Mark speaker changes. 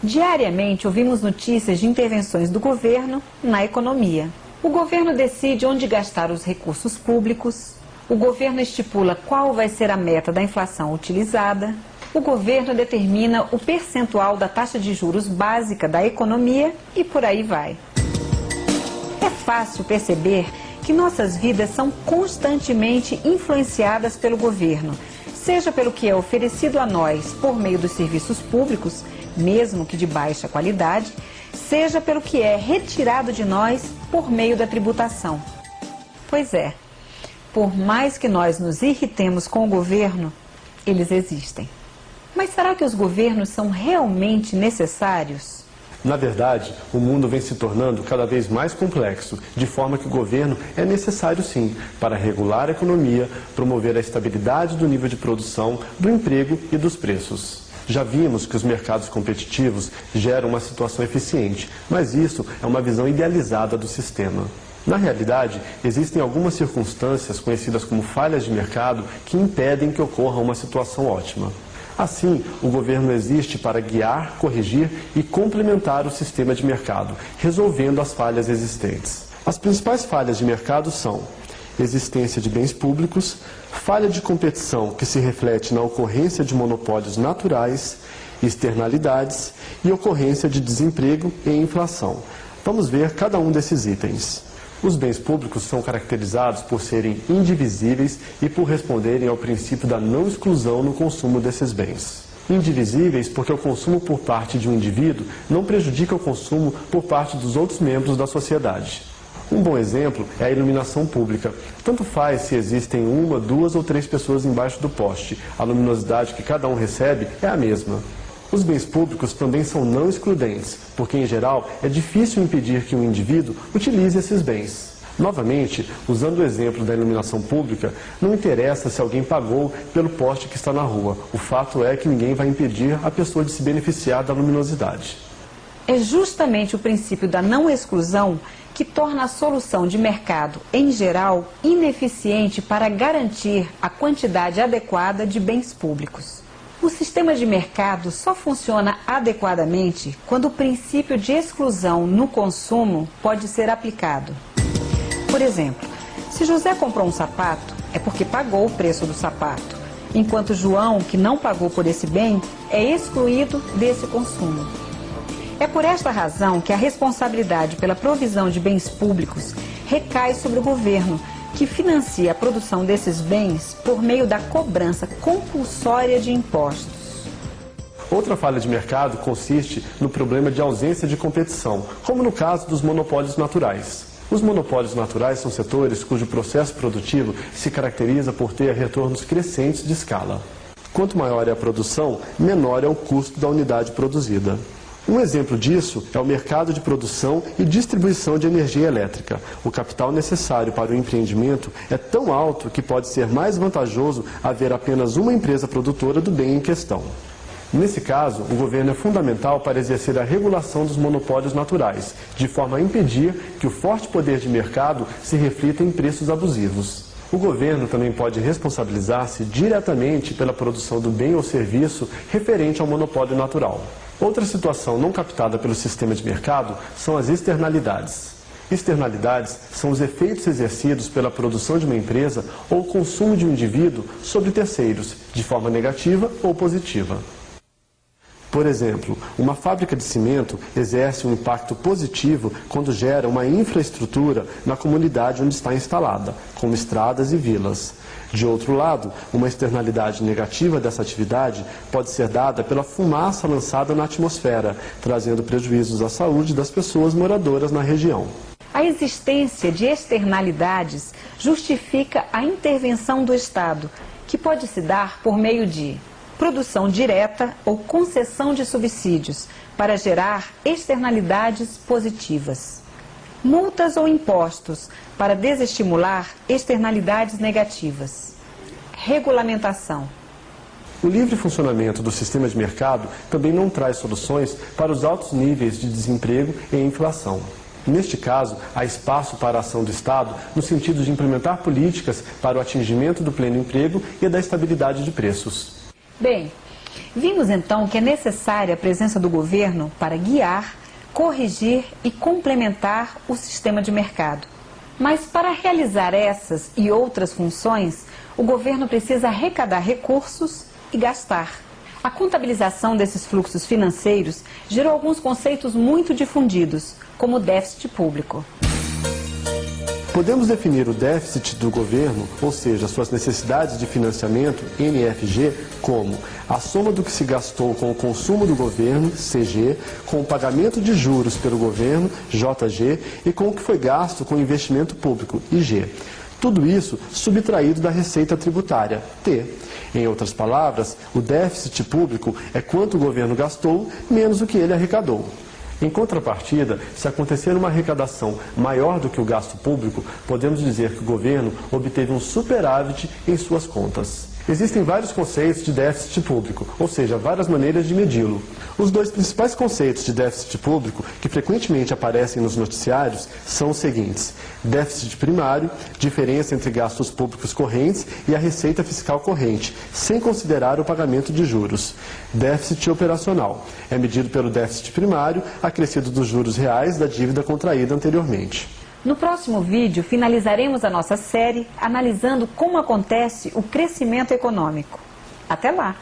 Speaker 1: Diariamente ouvimos notícias de intervenções do governo na economia. O governo decide onde gastar os recursos públicos, o governo estipula qual vai ser a meta da inflação utilizada, o governo determina o percentual da taxa de juros básica da economia e por aí vai. É fácil perceber que nossas vidas são constantemente influenciadas pelo governo, seja pelo que é oferecido a nós por meio dos serviços públicos, mesmo que de baixa qualidade, seja pelo que é retirado de nós por meio da tributação. Pois é, por mais que nós nos irritemos com o governo, eles existem. Mas será que os governos são realmente necessários?
Speaker 2: Na verdade, o mundo vem se tornando cada vez mais complexo, de forma que o governo é necessário sim, para regular a economia, promover a estabilidade do nível de produção, do emprego e dos preços. Já vimos que os mercados competitivos geram uma situação eficiente, mas isso é uma visão idealizada do sistema. Na realidade, existem algumas circunstâncias conhecidas como falhas de mercado que impedem que ocorra uma situação ótima. Assim, o governo existe para guiar, corrigir e complementar o sistema de mercado, resolvendo as falhas existentes. As principais falhas de mercado são existência de bens públicos, falha de competição que se reflete na ocorrência de monopólios naturais, externalidades e ocorrência de desemprego e inflação. Vamos ver cada um desses itens. Os bens públicos são caracterizados por serem indivisíveis e por responderem ao princípio da não exclusão no consumo desses bens. Indivisíveis porque o consumo por parte de um indivíduo não prejudica o consumo por parte dos outros membros da sociedade. Um bom exemplo é a iluminação pública. Tanto faz se existem uma, duas ou três pessoas embaixo do poste. A luminosidade que cada um recebe é a mesma. Os bens públicos também são não excludentes, porque, em geral, é difícil impedir que um indivíduo utilize esses bens. Novamente, usando o exemplo da iluminação pública, não interessa se alguém pagou pelo poste que está na rua. O fato é que ninguém vai impedir a pessoa de se beneficiar da luminosidade.
Speaker 1: É justamente o princípio da não exclusão que torna a solução de mercado, em geral, ineficiente para garantir a quantidade adequada de bens públicos. O sistema de mercado só funciona adequadamente quando o princípio de exclusão no consumo pode ser aplicado. Por exemplo, se José comprou um sapato, é porque pagou o preço do sapato, enquanto João, que não pagou por esse bem, é excluído desse consumo. É por esta razão que a responsabilidade pela provisão de bens públicos recai sobre o governo, que financia a produção desses bens por meio da cobrança compulsória de impostos.
Speaker 2: Outra falha de mercado consiste no problema de ausência de competição, como no caso dos monopólios naturais. Os monopólios naturais são setores cujo processo produtivo se caracteriza por ter retornos crescentes de escala. Quanto maior é a produção, menor é o custo da unidade produzida. Um exemplo disso é o mercado de produção e distribuição de energia elétrica. O capital necessário para o empreendimento é tão alto que pode ser mais vantajoso haver apenas uma empresa produtora do bem em questão. Nesse caso, o governo é fundamental para exercer a regulação dos monopólios naturais, de forma a impedir que o forte poder de mercado se reflita em preços abusivos. O governo também pode responsabilizar-se diretamente pela produção do bem ou serviço referente ao monopólio natural. Outra situação não captada pelo sistema de mercado são as externalidades. Externalidades são os efeitos exercidos pela produção de uma empresa ou consumo de um indivíduo sobre terceiros, de forma negativa ou positiva. Por exemplo, uma fábrica de cimento exerce um impacto positivo quando gera uma infraestrutura na comunidade onde está instalada, como estradas e vilas. De outro lado, uma externalidade negativa dessa atividade pode ser dada pela fumaça lançada na atmosfera, trazendo prejuízos à saúde das pessoas moradoras na região.
Speaker 1: A existência de externalidades justifica a intervenção do Estado, que pode se dar por meio de produção direta ou concessão de subsídios para gerar externalidades positivas. Multas ou impostos para desestimular externalidades negativas. Regulamentação.
Speaker 2: O livre funcionamento do sistema de mercado também não traz soluções para os altos níveis de desemprego e inflação. Neste caso, há espaço para a ação do Estado no sentido de implementar políticas para o atingimento do pleno emprego e da estabilidade de preços.
Speaker 1: Bem, Vimos então que é necessária a presença do governo para guiar, corrigir e complementar o sistema de mercado. Mas para realizar essas e outras funções, o governo precisa arrecadar recursos e gastar. A contabilização desses fluxos financeiros gerou alguns conceitos muito difundidos, como o déficit público.
Speaker 2: Podemos definir o déficit do governo, ou seja, suas necessidades de financiamento, NFG, como a soma do que se gastou com o consumo do governo, CG, com o pagamento de juros pelo governo, JG, e com o que foi gasto com o investimento público, IG. Tudo isso subtraído da receita tributária, T. Em outras palavras, o déficit público é quanto o governo gastou menos o que ele arrecadou. Em contrapartida, se acontecer uma arrecadação maior do que o gasto público, podemos dizer que o governo obteve um superávit em suas contas. Existem vários conceitos de déficit público, ou seja, várias maneiras de medi-lo. Os dois principais conceitos de déficit público que frequentemente aparecem nos noticiários são os seguintes: déficit primário, diferença entre gastos públicos correntes e a receita fiscal corrente, sem considerar o pagamento de juros. Déficit operacional, é medido pelo déficit primário, acrescido dos juros reais da dívida contraída anteriormente.
Speaker 1: No próximo vídeo, finalizaremos a nossa série analisando como acontece o crescimento econômico. Até lá!